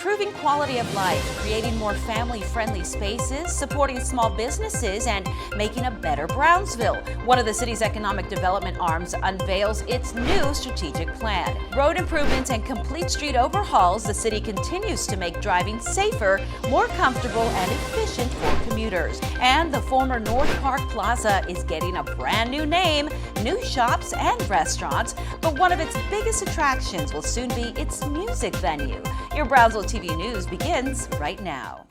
improving quality of life, creating more family-friendly spaces, supporting small businesses, and making a better Brownsville. One of the city's economic development arms unveils its new strategic plan. Road improvements and complete street overhauls, the city continues to make driving safer, more comfortable, and efficient for commuters. And the former North Park Plaza is getting a brand new name, new shops and restaurants, but one of its biggest attractions will soon be its music venue. Your Brownsville TV News begins right now.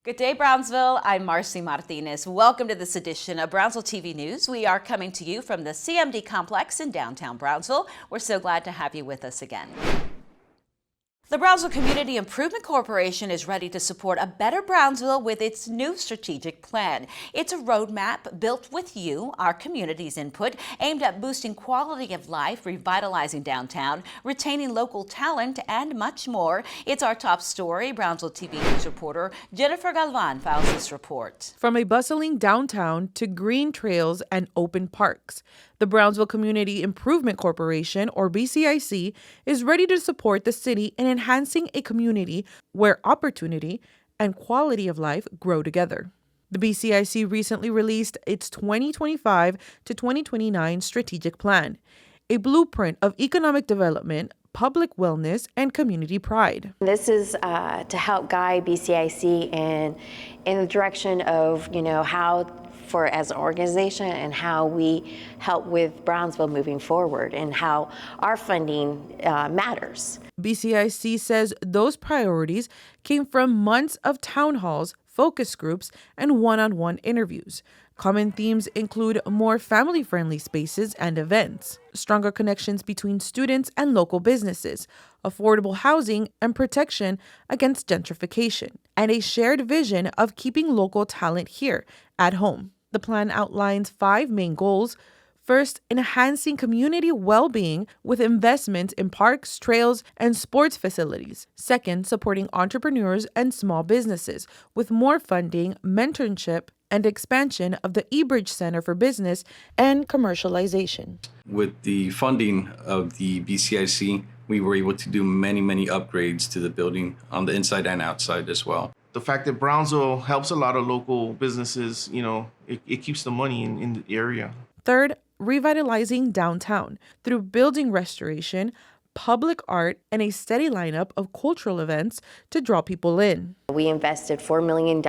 Good day, Brownsville. I'm Marcy Martinez. Welcome to this edition of Brownsville TV News. We are coming to you from the CMD complex in downtown Brownsville. We're so glad to have you with us again. The Brownsville Community Improvement Corporation is ready to support a better Brownsville with its new strategic plan. It's a roadmap built with you, our community's input, aimed at boosting quality of life, revitalizing downtown, retaining local talent, and much more. It's our top story. Brownsville TV News reporter Jennifer Galvan files this report. From a bustling downtown to green trails and open parks, the Brownsville Community Improvement Corporation, or BCIC, is ready to support the city in enhancing a community where opportunity and quality of life grow together. The BCIC recently released its 2025 to 2029 strategic plan, a blueprint of economic development, public wellness, and community pride. This is to help guide BCIC in the direction of, how as an organization and how we help with Brownsville moving forward and how our funding matters. BCIC says those priorities came from months of town halls, focus groups, and one-on-one interviews. Common themes include more family-friendly spaces and events, stronger connections between students and local businesses, affordable housing and protection against gentrification, and a shared vision of keeping local talent here at home. The plan outlines 5 main goals. First, enhancing community well-being with investments in parks, trails, and sports facilities. Second, supporting entrepreneurs and small businesses with more funding, mentorship, and expansion of the eBridge Center for Business and commercialization. With the funding of the BCIC, we were able to do many upgrades to the building on the inside and outside as well. The fact that Brownsville helps a lot of local businesses, it keeps the money in the area. Third, revitalizing downtown through building restoration, public art, and a steady lineup of cultural events to draw people in. We invested $4 million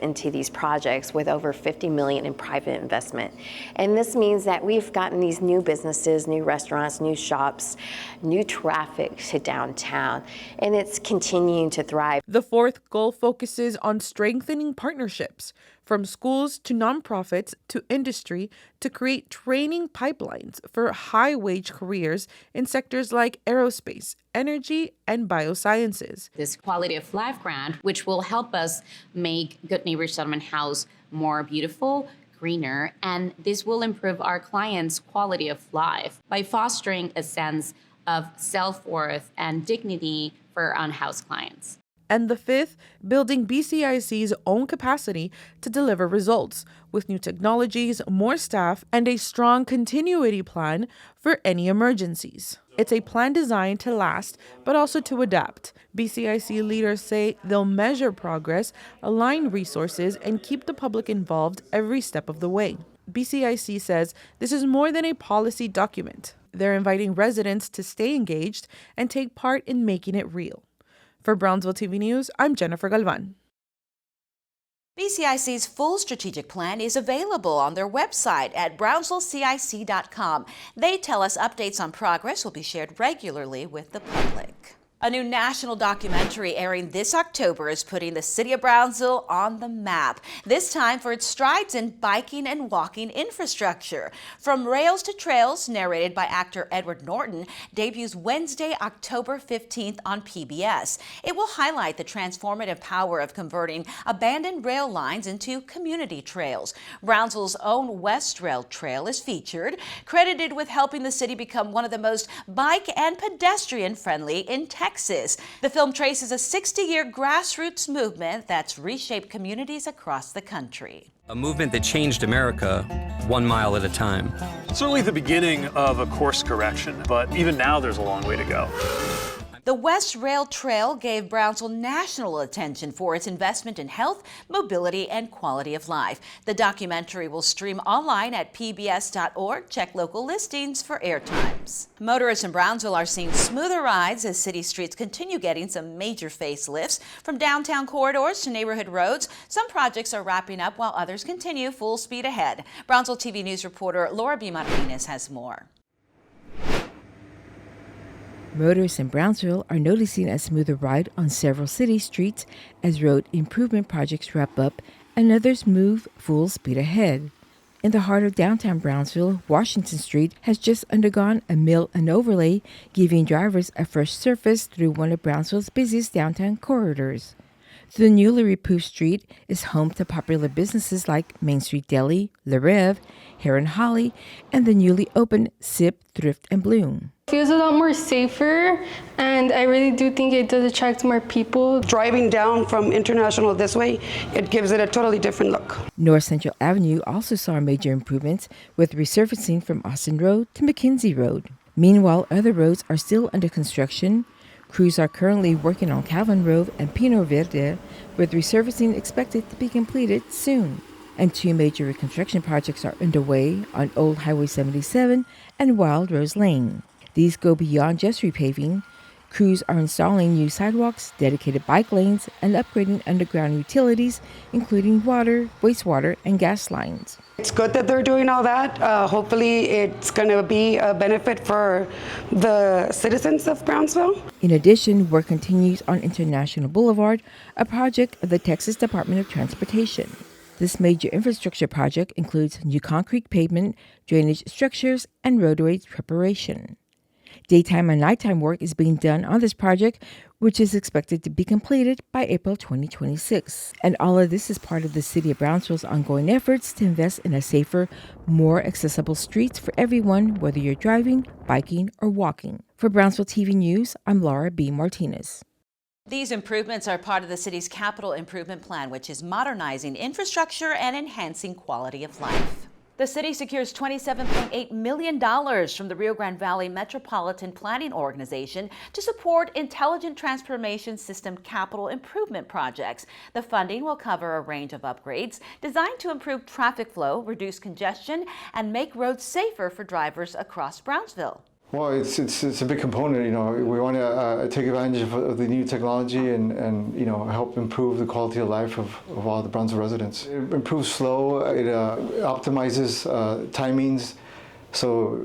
into these projects with over $50 million in private investment. And this means that we've gotten these new businesses, new restaurants, new shops, new traffic to downtown, and it's continuing to thrive. The fourth goal focuses on strengthening partnerships from schools to nonprofits to industry to create training pipelines for high-wage careers in sectors like aerospace, energy, and biosciences. This quality of life grant, which will help us make Good Neighbors Settlement House more beautiful, greener, and this will improve our clients' quality of life by fostering a sense of self-worth and dignity for our unhoused clients. And the fifth, building BCIC's own capacity to deliver results with new technologies, more staff, and a strong continuity plan for any emergencies. It's a plan designed to last, but also to adapt. BCIC leaders say they'll measure progress, align resources, and keep the public involved every step of the way. BCIC says this is more than a policy document. They're inviting residents to stay engaged and take part in making it real. For Brownsville TV News, I'm Jennifer Galvan. BCIC's full strategic plan is available on their website at brownsvillecic.com. They tell us updates on progress will be shared regularly with the public. A new national documentary airing this October is putting the city of Brownsville on the map, this time for its strides in biking and walking infrastructure. From Rails to Trails, narrated by actor Edward Norton, debuts Wednesday, October 15th on PBS. It will highlight the transformative power of converting abandoned rail lines into community trails. Brownsville's own West Rail Trail is featured, credited with helping the city become one of the most bike and pedestrian-friendly in Texas. The film traces a 60-year grassroots movement that's reshaped communities across the country. A movement that changed America 1 mile at a time. Certainly the beginning of a course correction, but even now there's a long way to go. The West Rail Trail gave Brownsville national attention for its investment in health, mobility, and quality of life. The documentary will stream online at pbs.org. Check local listings for airtimes. Motorists in Brownsville are seeing smoother rides as city streets continue getting some major facelifts. From downtown corridors to neighborhood roads, some projects are wrapping up while others continue full speed ahead. Brownsville TV News reporter Laura B. Martinez has more. Motorists in Brownsville are noticing a smoother ride on several city streets as road improvement projects wrap up and others move full speed ahead. In the heart of downtown Brownsville, Washington Street has just undergone a mill and overlay, giving drivers a fresh surface through one of Brownsville's busiest downtown corridors. The newly repaved street is home to popular businesses like Main Street Deli, Le Rev, Hair and Holly, and the newly opened Sip, Thrift and Bloom. Feels a lot more safer, and I really do think it does attract more people. Driving down from International this way, it gives it a totally different look. North Central Avenue also saw major improvements with resurfacing from Austin Road to McKenzie Road. Meanwhile, other roads are still under construction. Crews are currently working on Calvin Road and Pino Verde, with resurfacing expected to be completed soon. And two major reconstruction projects are underway on Old Highway 77 and Wild Rose Lane. These go beyond just repaving. Crews are installing new sidewalks, dedicated bike lanes, and upgrading underground utilities, including water, wastewater, and gas lines. It's good that they're doing all that. Hopefully it's going to be a benefit for the citizens of Brownsville. In addition, work continues on International Boulevard, a project of the Texas Department of Transportation. This major infrastructure project includes new concrete pavement, drainage structures, and roadways preparation. Daytime and nighttime work is being done on this project, which is expected to be completed by April 2026. And all of this is part of the City of Brownsville's ongoing efforts to invest in a safer, more accessible streets for everyone, whether you're driving, biking, or walking. For Brownsville TV News, I'm Laura B. Martinez. These improvements are part of the city's capital improvement plan, which is modernizing infrastructure and enhancing quality of life. The city secures $27.8 million from the Rio Grande Valley Metropolitan Planning Organization to support intelligent transformation system capital improvement projects. The funding will cover a range of upgrades designed to improve traffic flow, reduce congestion, and make roads safer for drivers across Brownsville. Well, it's a big component. We want to take advantage of the new technology and help improve the quality of life of all the Brownsville residents. It improves flow. It optimizes timings, so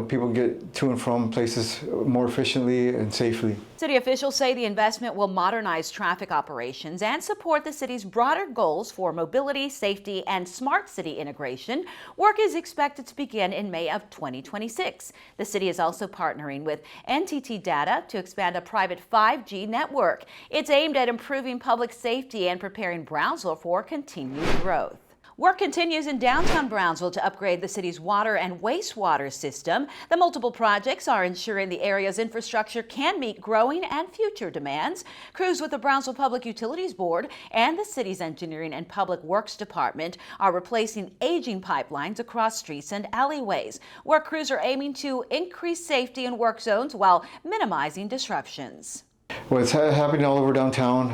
people get to and from places more efficiently and safely. City officials say the investment will modernize traffic operations and support the city's broader goals for mobility, safety, and smart city integration. Work is expected to begin in May of 2026. The city is also partnering with NTT Data to expand a private 5G network. It's aimed at improving public safety and preparing Brownsville for continued growth. Work continues in downtown Brownsville to upgrade the city's water and wastewater system. The multiple projects are ensuring the area's infrastructure can meet growing and future demands. Crews with the Brownsville Public Utilities Board and the city's Engineering and Public Works Department are replacing aging pipelines across streets and alleyways. Work crews are aiming to increase safety in work zones while minimizing disruptions. Well, it's happening all over downtown.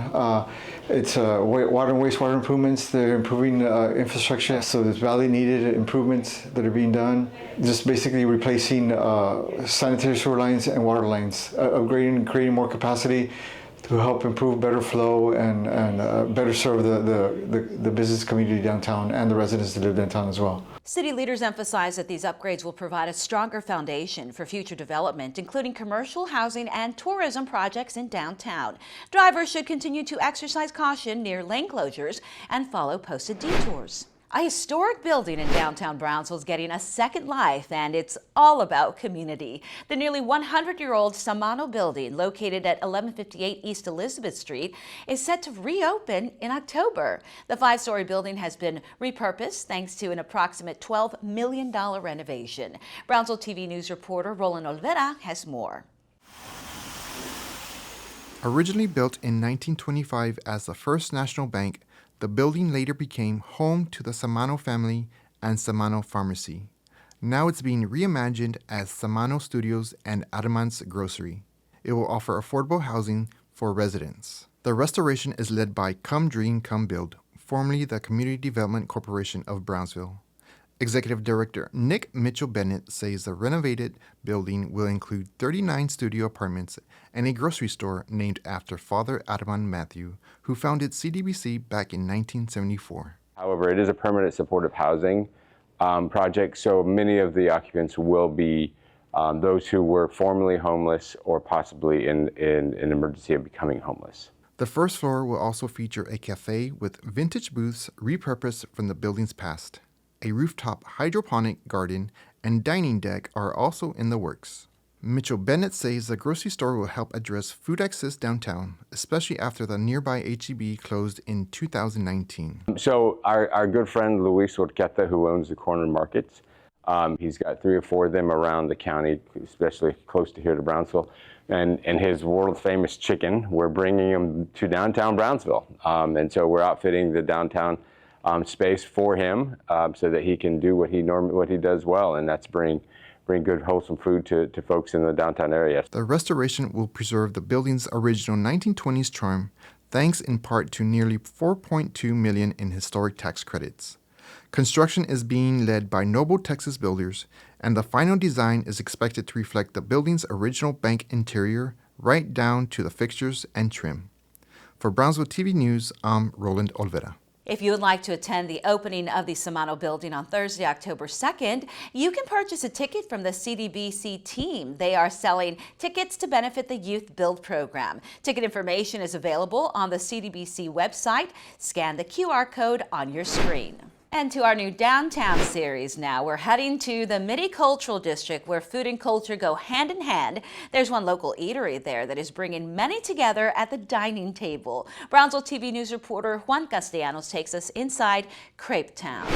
It's water and wastewater improvements. They're improving infrastructure, so there's badly needed improvements that are being done. Just basically replacing sanitary sewer lines and water lines, upgrading and creating more capacity to help improve better flow and better serve the business community downtown and the residents that live downtown as well. City leaders emphasize that these upgrades will provide a stronger foundation for future development, including commercial, housing, and tourism projects in downtown. Drivers should continue to exercise caution near lane closures and follow posted detours. A historic building in downtown Brownsville is getting a second life, and it's all about community. The nearly 100-year-old Samano building, located at 1158 East Elizabeth Street, is set to reopen in October. The 5-story building has been repurposed thanks to an approximate $12 million renovation. Brownsville TV News reporter Roland Olvera has more. Originally built in 1925 as the First National Bank, the building later became home to the Samano family and Samano Pharmacy. Now it's being reimagined as Samano Studios and Adamant's Grocery. It will offer affordable housing for residents. The restoration is led by Come Dream, Come Build, formerly the Community Development Corporation of Brownsville. Executive Director Nick Mitchell-Bennett says the renovated building will include 39 studio apartments and a grocery store named after Father Adamant Matthew, who founded CDBC back in 1974. However, it is a permanent supportive housing project, so many of the occupants will be those who were formerly homeless or possibly in an emergency of becoming homeless. The first floor will also feature a cafe with vintage booths repurposed from the building's past. A rooftop hydroponic garden and dining deck are also in the works. Mitchell-Bennett says the grocery store will help address food access downtown, especially after the nearby H-E-B closed in 2019. So our good friend Luis Orqueta, who owns the corner markets, he's got 3 or 4 of them around the county, especially close to here to Brownsville. And his world-famous chicken, we're bringing him to downtown Brownsville. And so we're outfitting the downtown space for him so that he can do what he does well, and that's bring good, wholesome food to folks in the downtown area. The restoration will preserve the building's original 1920s charm, thanks in part to nearly $4.2 million in historic tax credits. Construction is being led by Noble Texas Builders, and the final design is expected to reflect the building's original bank interior, right down to the fixtures and trim. For Brownsville TV News, I'm Roland Olvera. If you would like to attend the opening of the Samano building on Thursday, October 2nd, you can purchase a ticket from the CDBC team. They are selling tickets to benefit the Youth Build program. Ticket information is available on the CDBC website. Scan the QR code on your screen. And to our new downtown series now. We're heading to the Midi Cultural District, where food and culture go hand in hand. There's one local eatery there that is bringing many together at the dining table. Brownsville TV News reporter Juan Castellanos takes us inside Crepe Town.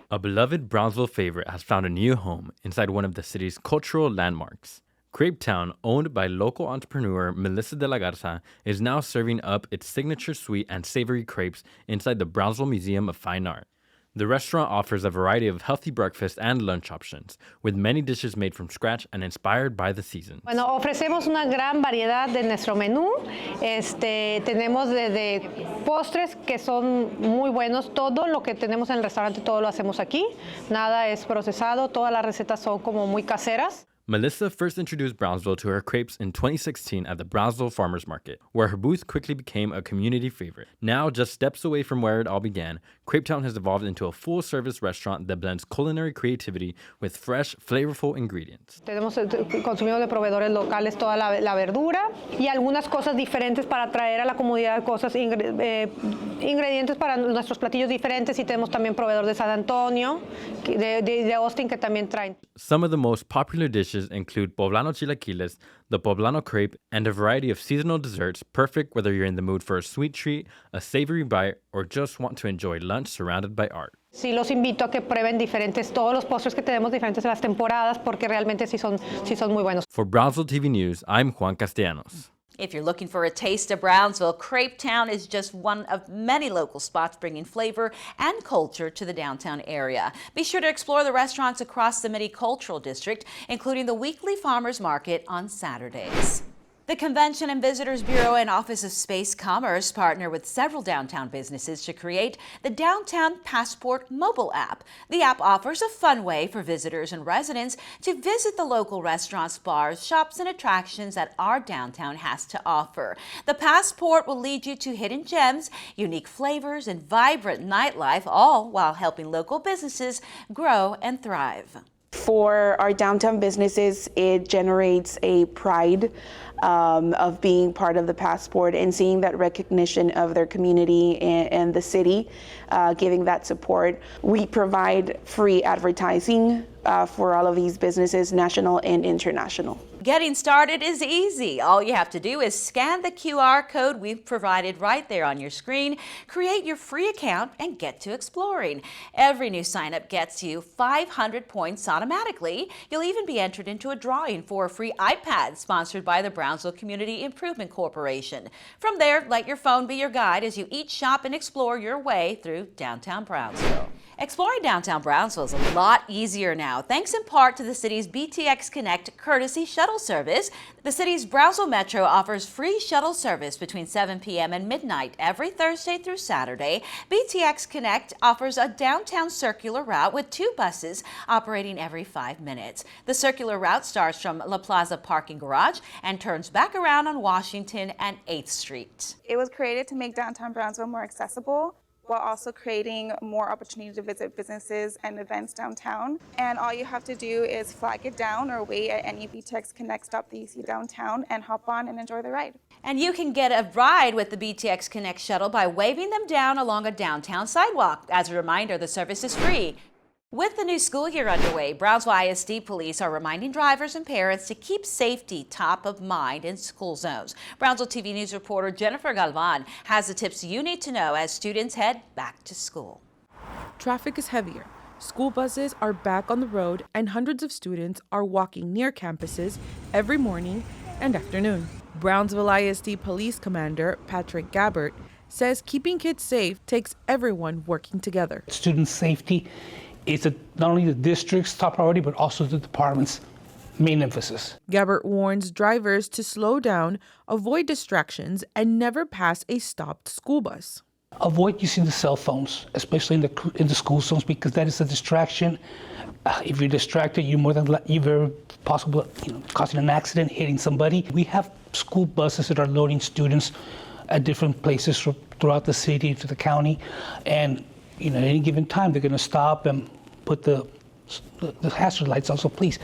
A beloved Brownsville favorite has found a new home inside one of the city's cultural landmarks. Crepe Town, owned by local entrepreneur Melissa de la Garza, is now serving up its signature sweet and savory crepes inside the Brownsville Museum of Fine Art. The restaurant offers a variety of healthy breakfast and lunch options, with many dishes made from scratch and inspired by the seasons. Bueno, ofrecemos una gran variedad de nuestro menú. Tenemos desde postres que son muy buenos. Todo lo que tenemos en el restaurante, todo lo hacemos aquí. Nada es procesado. Todas las recetas son como muy caseras. Melissa first introduced Brownsville to her crepes in 2016 at the Brownsville Farmers Market, where her booth quickly became a community favorite. Now, just steps away from where it all began, Crepe Town has evolved into a full-service restaurant that blends culinary creativity with fresh, flavorful ingredients. Consumimos de proveedores locales toda la verdura y algunas cosas diferentes para traer a la comunidad ingredientes para nuestros platillos diferentes, y tenemos también proveedor de San Antonio, de Austin, que también traen. Some of the most popular dishes include poblano chilaquiles, the poblano crepe, and a variety of seasonal desserts, perfect whether you're in the mood for a sweet treat, a savory bite, or just want to enjoy lunch surrounded by art. Sí, los invito a que prueben todos los postres que tenemos diferentes en las temporadas, porque realmente sí son muy buenos. For Brownsville TV News, I'm Juan Castellanos. If you're looking for a taste of Brownsville, Crepe Town is just one of many local spots bringing flavor and culture to the downtown area. Be sure to explore the restaurants across the Midi Cultural District, including the weekly farmers market on Saturdays. The Convention and Visitors Bureau and Office of Space Commerce partner with several downtown businesses to create the Downtown Passport mobile app. The app offers a fun way for visitors and residents to visit the local restaurants, bars, shops, and attractions that our downtown has to offer. The Passport will lead you to hidden gems, unique flavors, and vibrant nightlife, all while helping local businesses grow and thrive. For our downtown businesses, it generates a pride of being part of the Passport and seeing that recognition of their community and the city, giving that support. We provide free advertising for all of these businesses, national and international. Getting started is easy. All you have to do is scan the QR code we've provided right there on your screen, create your free account, and get to exploring. Every new sign-up gets you 500 points automatically. You'll even be entered into a drawing for a free iPad sponsored by the Brownsville Community Improvement Corporation. From there, let your phone be your guide as you eat, shop, and explore your way through downtown Brownsville. Exploring downtown Brownsville is a lot easier now, thanks in part to the city's BTX Connect courtesy shuttle service. The city's Brownsville Metro offers free shuttle service between 7 p.m. and midnight every Thursday through Saturday. BTX Connect offers a downtown circular route with 2 buses operating every 5 minutes. The circular route starts from La Plaza Parking Garage and turns back around on Washington and 8th Street. It was created to make downtown Brownsville more accessible, while also creating more opportunity to visit businesses and events downtown. And all you have to do is flag it down or wait at any BTX Connect stop that you see downtown and hop on and enjoy the ride. And you can get a ride with the BTX Connect shuttle by waving them down along a downtown sidewalk. As a reminder, the service is free. With the new school year underway, Brownsville ISD police are reminding drivers and parents to keep safety top of mind in school zones. Brownsville TV News reporter Jennifer Galvan has the tips you need to know as students head back to school. Traffic is heavier. School buses are back on the road and hundreds of students are walking near campuses every morning and afternoon. Brownsville ISD Police Commander Patrick Gabbert says keeping kids safe takes everyone working together. Student safety is not only the district's top priority, but also the department's main emphasis. Gabbert warns drivers to slow down, avoid distractions, and never pass a stopped school bus. Avoid using the cell phones, especially in the school zones, because that is a distraction. If you're distracted, you're very possible, causing an accident, hitting somebody. We have school buses that are loading students at different places throughout the city, to the county, and at any given time, they're going to stop and put the hazard lights on. So please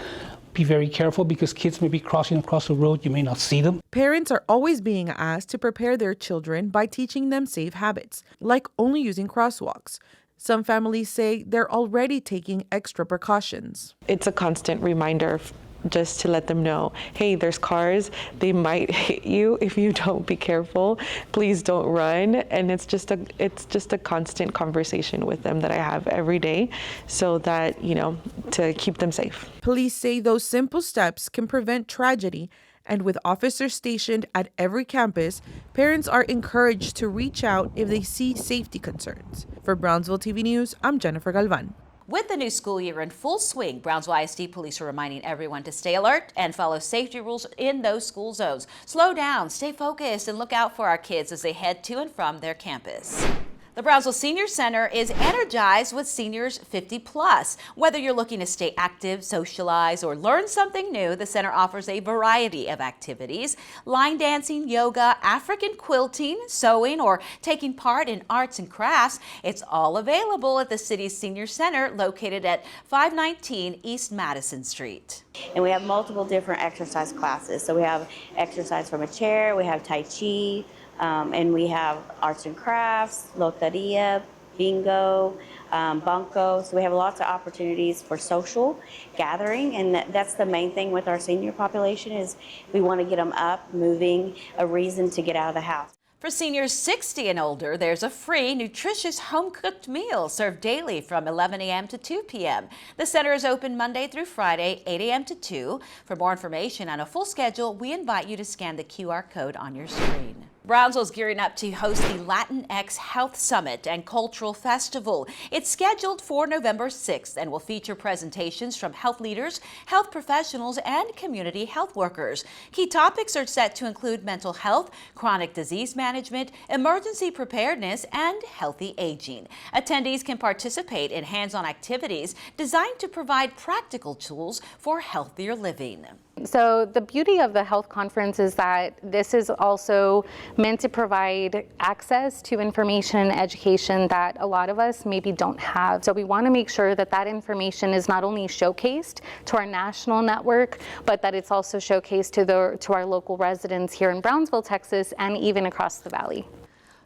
be very careful because kids may be crossing across the road. You may not see them. Parents are always being asked to prepare their children by teaching them safe habits, like only using crosswalks. Some families say they're already taking extra precautions. It's a constant reminder just to let them know, hey, there's cars, they might hit you if you don't be careful. Please don't run. And it's just a constant conversation with them that I have every day so that, to keep them safe. Police say those simple steps can prevent tragedy, and with officers stationed at every campus, parents are encouraged to reach out if they see safety concerns. For Brownsville TV News, I'm Jennifer Galvan. With the new school year in full swing, Brownsville ISD police are reminding everyone to stay alert and follow safety rules in those school zones. Slow down, stay focused, and look out for our kids as they head to and from their campus. The Brownsville Senior Center is energized with seniors 50 plus. Whether you're looking to stay active, socialize, or learn something new, the center offers a variety of activities. Line dancing, yoga, African quilting, sewing, or taking part in arts and crafts. It's all available at the city's Senior Center located at 519 East Madison Street. And we have multiple different exercise classes. So we have exercise from a chair, we have Tai Chi, and we have arts and crafts, loteria, bingo, bunco. So we have lots of opportunities for social gathering, and that's the main thing with our senior population is we want to get them up, moving, a reason to get out of the house. For seniors 60 and older, there's a free, nutritious home-cooked meal served daily from 11 a.m. to 2 p.m. The center is open Monday through Friday, 8 a.m. to 2. For more information on a full schedule, we invite you to scan the QR code on your screen. Brownsville is gearing up to host the LatinX Health Summit and Cultural Festival. It's scheduled for November 6th and will feature presentations from health leaders, health professionals, and community health workers. Key topics are set to include mental health, chronic disease management, emergency preparedness, and healthy aging. Attendees can participate in hands-on activities designed to provide practical tools for healthier living. So the beauty of the health conference is that this is also meant to provide access to information and education that a lot of us maybe don't have. So we want to make sure that that information is not only showcased to our national network, but that it's also showcased to our local residents here in Brownsville, Texas, and even across the valley.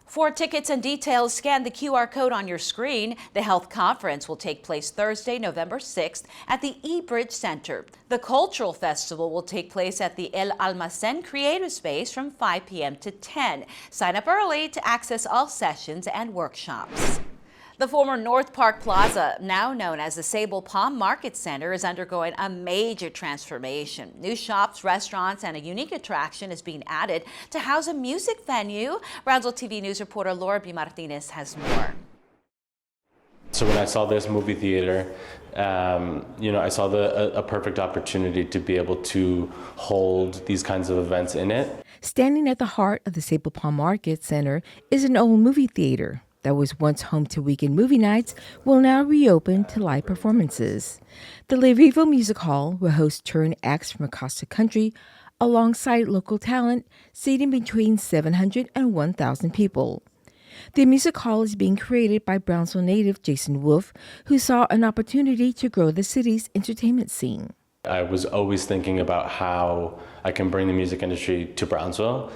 For tickets and details, scan the QR code on your screen. The health conference will take place Thursday, November 6th at the eBridge Center. The cultural festival will take place at the El Almacén Creative Space from 5 p.m. to 10. Sign up early to access all sessions and workshops. The former North Park Plaza, now known as the Sable Palm Market Center, is undergoing a major transformation. New shops, restaurants, and a unique attraction is being added to house a music venue. Brownsville TV News reporter Laura B. Martinez has more. So when I saw this movie theater, I saw a perfect opportunity to be able to hold these kinds of events in it. Standing at the heart of the Sable Palm Market Center is an old movie theater that was once home to weekend movie nights will now reopen to live performances. The Le Vivo Music Hall will host touring acts from across the country alongside local talent, seating between 700 and 1,000 people. The music hall is being created by Brownsville native Jason Wolf, who saw an opportunity to grow the city's entertainment scene. I was always thinking about how I can bring the music industry to Brownsville.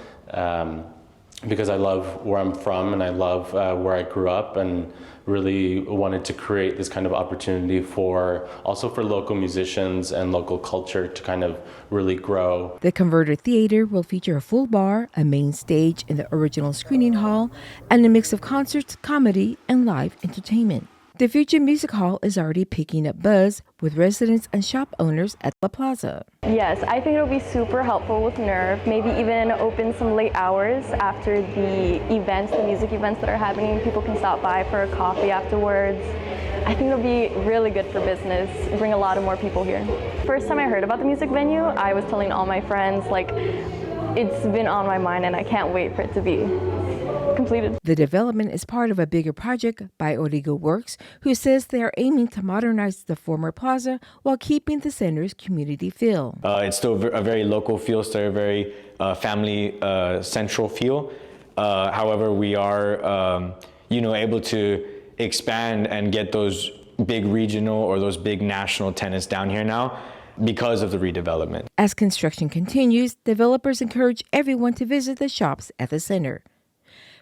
Because I love where I'm from and I love where I grew up, and really wanted to create this kind of opportunity for local musicians and local culture to kind of really grow. The converted theater will feature a full bar, a main stage in the original screening hall, and a mix of concerts, comedy, and live entertainment. The future music hall is already picking up buzz with residents and shop owners at La Plaza. Yes, I think it'll be super helpful with Nerve, maybe even open some late hours after the events, the music events that are happening. People can stop by for a coffee afterwards. I think it'll be really good for business, bring a lot of more people here. First time I heard about the music venue, I was telling all my friends, it's been on my mind and I can't wait for it to be completed. The development is part of a bigger project by Origo Works, who says they are aiming to modernize the former plaza while keeping the center's community feel. It's still a very local feel, still a very family central feel. However, we are able to expand and get those big regional or those big national tenants down here now because of the redevelopment. As construction continues, developers encourage everyone to visit the shops at the center.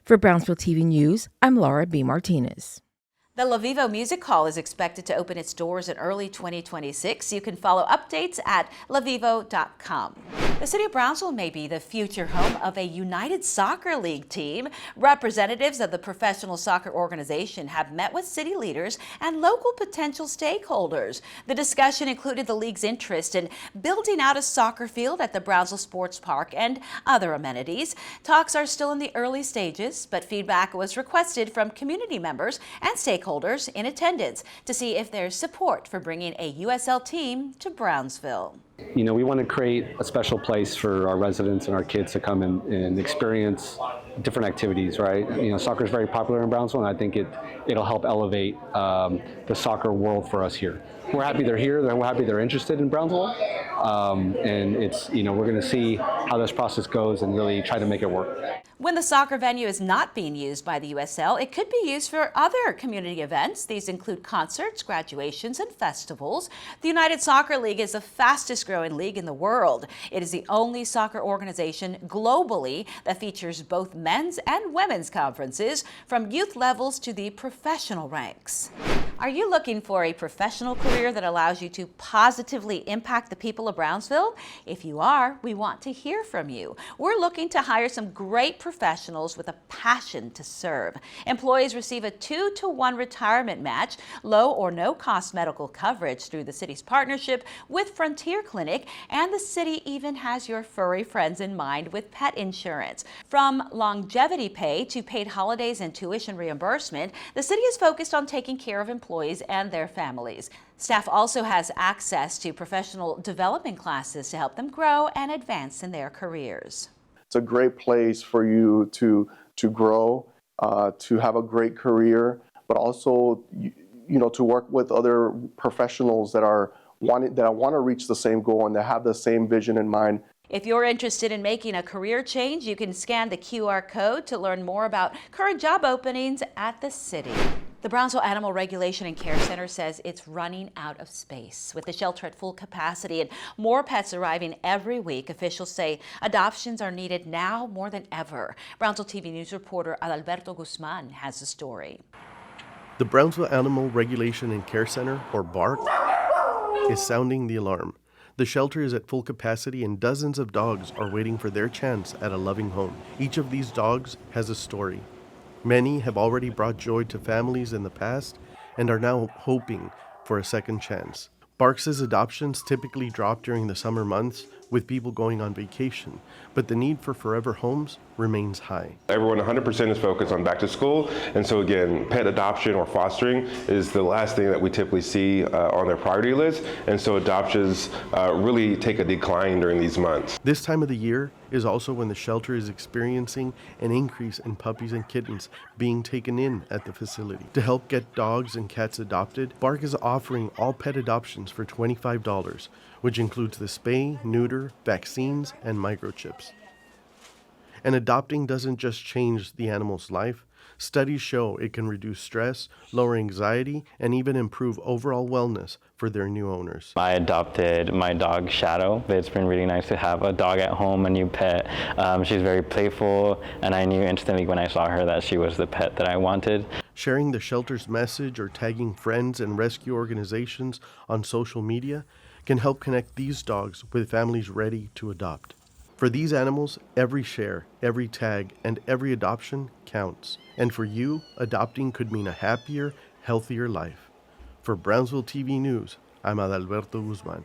For Brownsville TV News, I'm Laura B. Martinez. The Le Vivo Music Hall is expected to open its doors in early 2026. You can follow updates at levivo.com. The city of Brownsville may be the future home of a United Soccer League team. Representatives of the professional soccer organization have met with city leaders and local potential stakeholders. The discussion included the league's interest in building out a soccer field at the Brownsville Sports Park and other amenities. Talks are still in the early stages, but feedback was requested from community members and stakeholders in attendance to see if there's support for bringing a USL team to Brownsville. We want to create a special place for our residents and our kids to come and experience different activities, right? Soccer is very popular in Brownsville, and I think it'll help elevate the soccer world for us here. We're happy they're here, we're happy they're interested in Brownsville, and it's, we're going to see how this process goes and really try to make it work. When the soccer venue is not being used by the USL, it could be used for other community events. These include concerts, graduations, and festivals. The United Soccer League is the fastest growing league in the world. It is the only soccer organization globally that features both men's and women's conferences, from youth levels to the professional ranks. Are you looking for a professional career that allows you to positively impact the people of Brownsville? If you are, we want to hear from you. We're looking to hire some great professionals with a passion to serve. Employees receive a 2-to-1 retirement match, low or no cost medical coverage through the city's partnership with Frontier Clinic, and the city even has your furry friends in mind with pet insurance. From longevity pay to paid holidays and tuition reimbursement, the city is focused on taking care of employees and their families. Staff also has access to professional development classes to help them grow and advance in their careers. It's a great place for you to grow, to have a great career, but also to work with other professionals that want to reach the same goal and that have the same vision in mind. If you're interested in making a career change, you can scan the QR code to learn more about current job openings at the city. The Brownsville Animal Regulation and Care Center says it's running out of space. With the shelter at full capacity and more pets arriving every week, officials say adoptions are needed now more than ever. Brownsville TV News reporter Adalberto Guzman has the story. The Brownsville Animal Regulation and Care Center, or BARC, is sounding the alarm. The shelter is at full capacity and dozens of dogs are waiting for their chance at a loving home. Each of these dogs has a story. Many have already brought joy to families in the past and are now hoping for a second chance. BARC says adoptions typically drop during the summer months with people going on vacation, but the need for forever homes remains high. Everyone 100% is focused on back to school, and so again, pet adoption or fostering is the last thing that we typically see on their priority list, and so adoptions really take a decline during these months. This time of the year is also when the shelter is experiencing an increase in puppies and kittens being taken in at the facility. To help get dogs and cats adopted, BARC is offering all pet adoptions for $25, which includes the spay, neuter, vaccines, and microchips. And adopting doesn't just change the animal's life. Studies show it can reduce stress, lower anxiety, and even improve overall wellness for their new owners. I adopted my dog Shadow. It's been really nice to have a dog at home, a new pet. She's very playful, and I knew instantly when I saw her that she was the pet that I wanted. Sharing the shelter's message or tagging friends and rescue organizations on social media can help connect these dogs with families ready to adopt. For these animals, every share, every tag, and every adoption counts. And for you, adopting could mean a happier, healthier life. For Brownsville TV News, I'm Adalberto Guzman.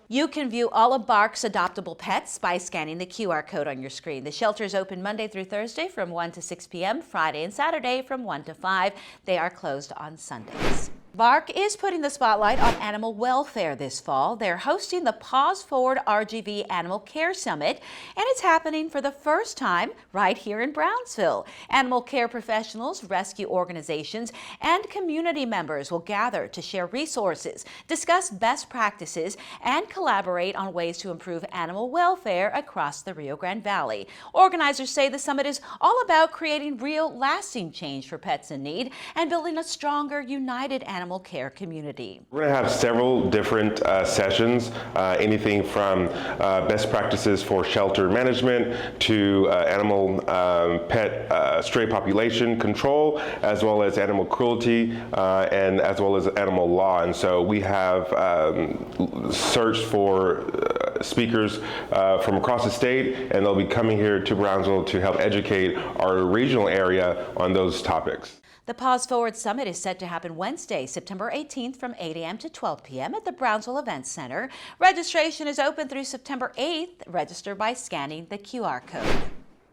You can view all of BARC's adoptable pets by scanning the QR code on your screen. The shelter is open Monday through Thursday from 1 to 6 p.m., Friday and Saturday from 1 to 5. They are closed on Sundays. BARC is putting the spotlight on animal welfare this fall. They're hosting the Paws Forward RGV Animal Care Summit, and it's happening for the first time right here in Brownsville. Animal care professionals, rescue organizations, and community members will gather to share resources, discuss best practices, and collaborate on ways to improve animal welfare across the Rio Grande Valley. Organizers say the summit is all about creating real, lasting change for pets in need and building a stronger, united animal care community. We're going to have several different sessions, anything from best practices for shelter management to animal pet stray population control, as well as animal cruelty, and as well as animal law. And so we have searched for speakers from across the state, and they'll be coming here to Brownsville to help educate our regional area on those topics. The Paws Forward Summit is set to happen Wednesday, September 18th from 8 a.m. to 12 p.m. at the Brownsville Events Center. Registration is open through September 8th. Register by scanning the QR code.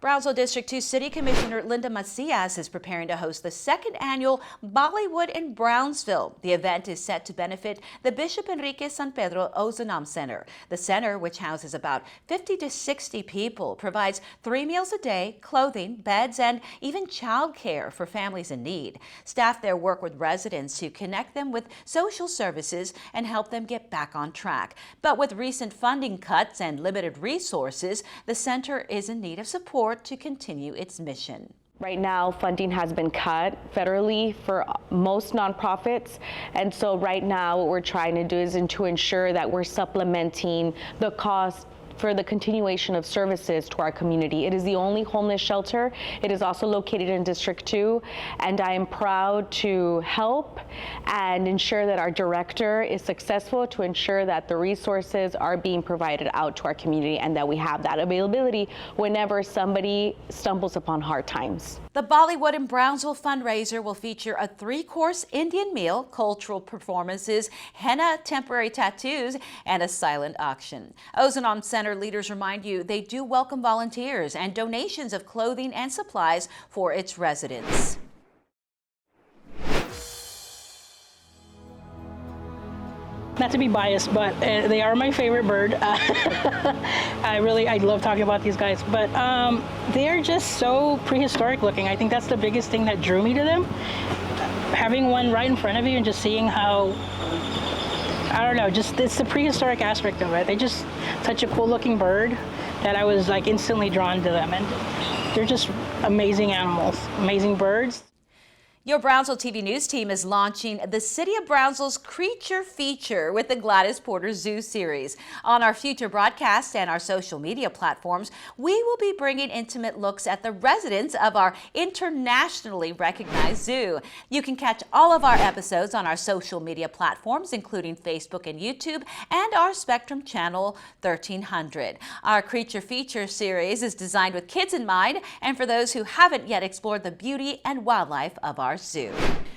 Brownsville District 2 City Commissioner Linda Macias is preparing to host the second annual Bollywood in Brownsville. The event is set to benefit the Bishop Enrique San Pedro Ozanam Center. The center, which houses about 50 to 60 people, provides 3 meals a day, clothing, beds, and even child care for families in need. Staff there work with residents to connect them with social services and help them get back on track. But with recent funding cuts and limited resources, the center is in need of support to continue its mission. Right now, funding has been cut federally for most nonprofits, and so right now what we're trying to do is to ensure that we're supplementing the cost for the continuation of services to our community. It is the only homeless shelter. It is also located in District 2, and I am proud to help and ensure that our director is successful to ensure that the resources are being provided out to our community and that we have that availability whenever somebody stumbles upon hard times. The Bollywood in Brownsville fundraiser will feature a 3-course Indian meal, cultural performances, henna temporary tattoos, and a silent auction. Ozanam Center leaders remind you they do welcome volunteers and donations of clothing and supplies for its residents. Not to be biased, but they are my favorite bird. I love talking about these guys, but they are just so prehistoric looking. I think that's the biggest thing that drew me to them. Having one right in front of you and just seeing how, I don't know, just it's the prehistoric aspect of it. They just such a cool looking bird that I was like instantly drawn to them, and they're just amazing animals, amazing birds. Your Brownsville TV News team is launching the City of Brownsville's Creature Feature with the Gladys Porter Zoo series. On our future broadcasts and our social media platforms, we will be bringing intimate looks at the residents of our internationally recognized zoo. You can catch all of our episodes on our social media platforms, including Facebook and YouTube, and our Spectrum channel 1300. Our Creature Feature series is designed with kids in mind and for those who haven't yet explored the beauty and wildlife of our zoo.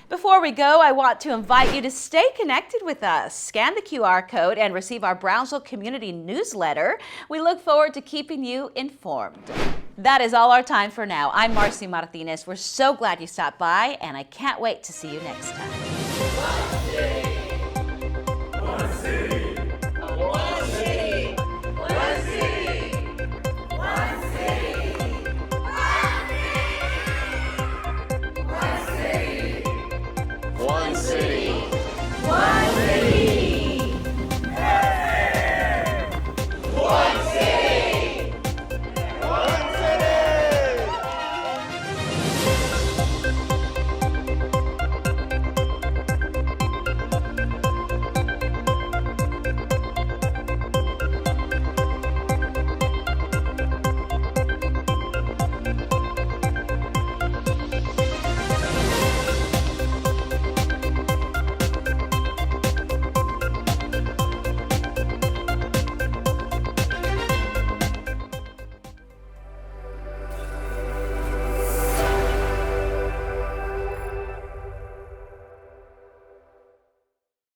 Before we go, I want to invite you to stay connected with us. Scan the QR code and receive our Brownsville Community Newsletter. We look forward to keeping you informed. That is all our time for now. I'm Marcy Martinez. We're so glad you stopped by, and I can't wait to see you next time.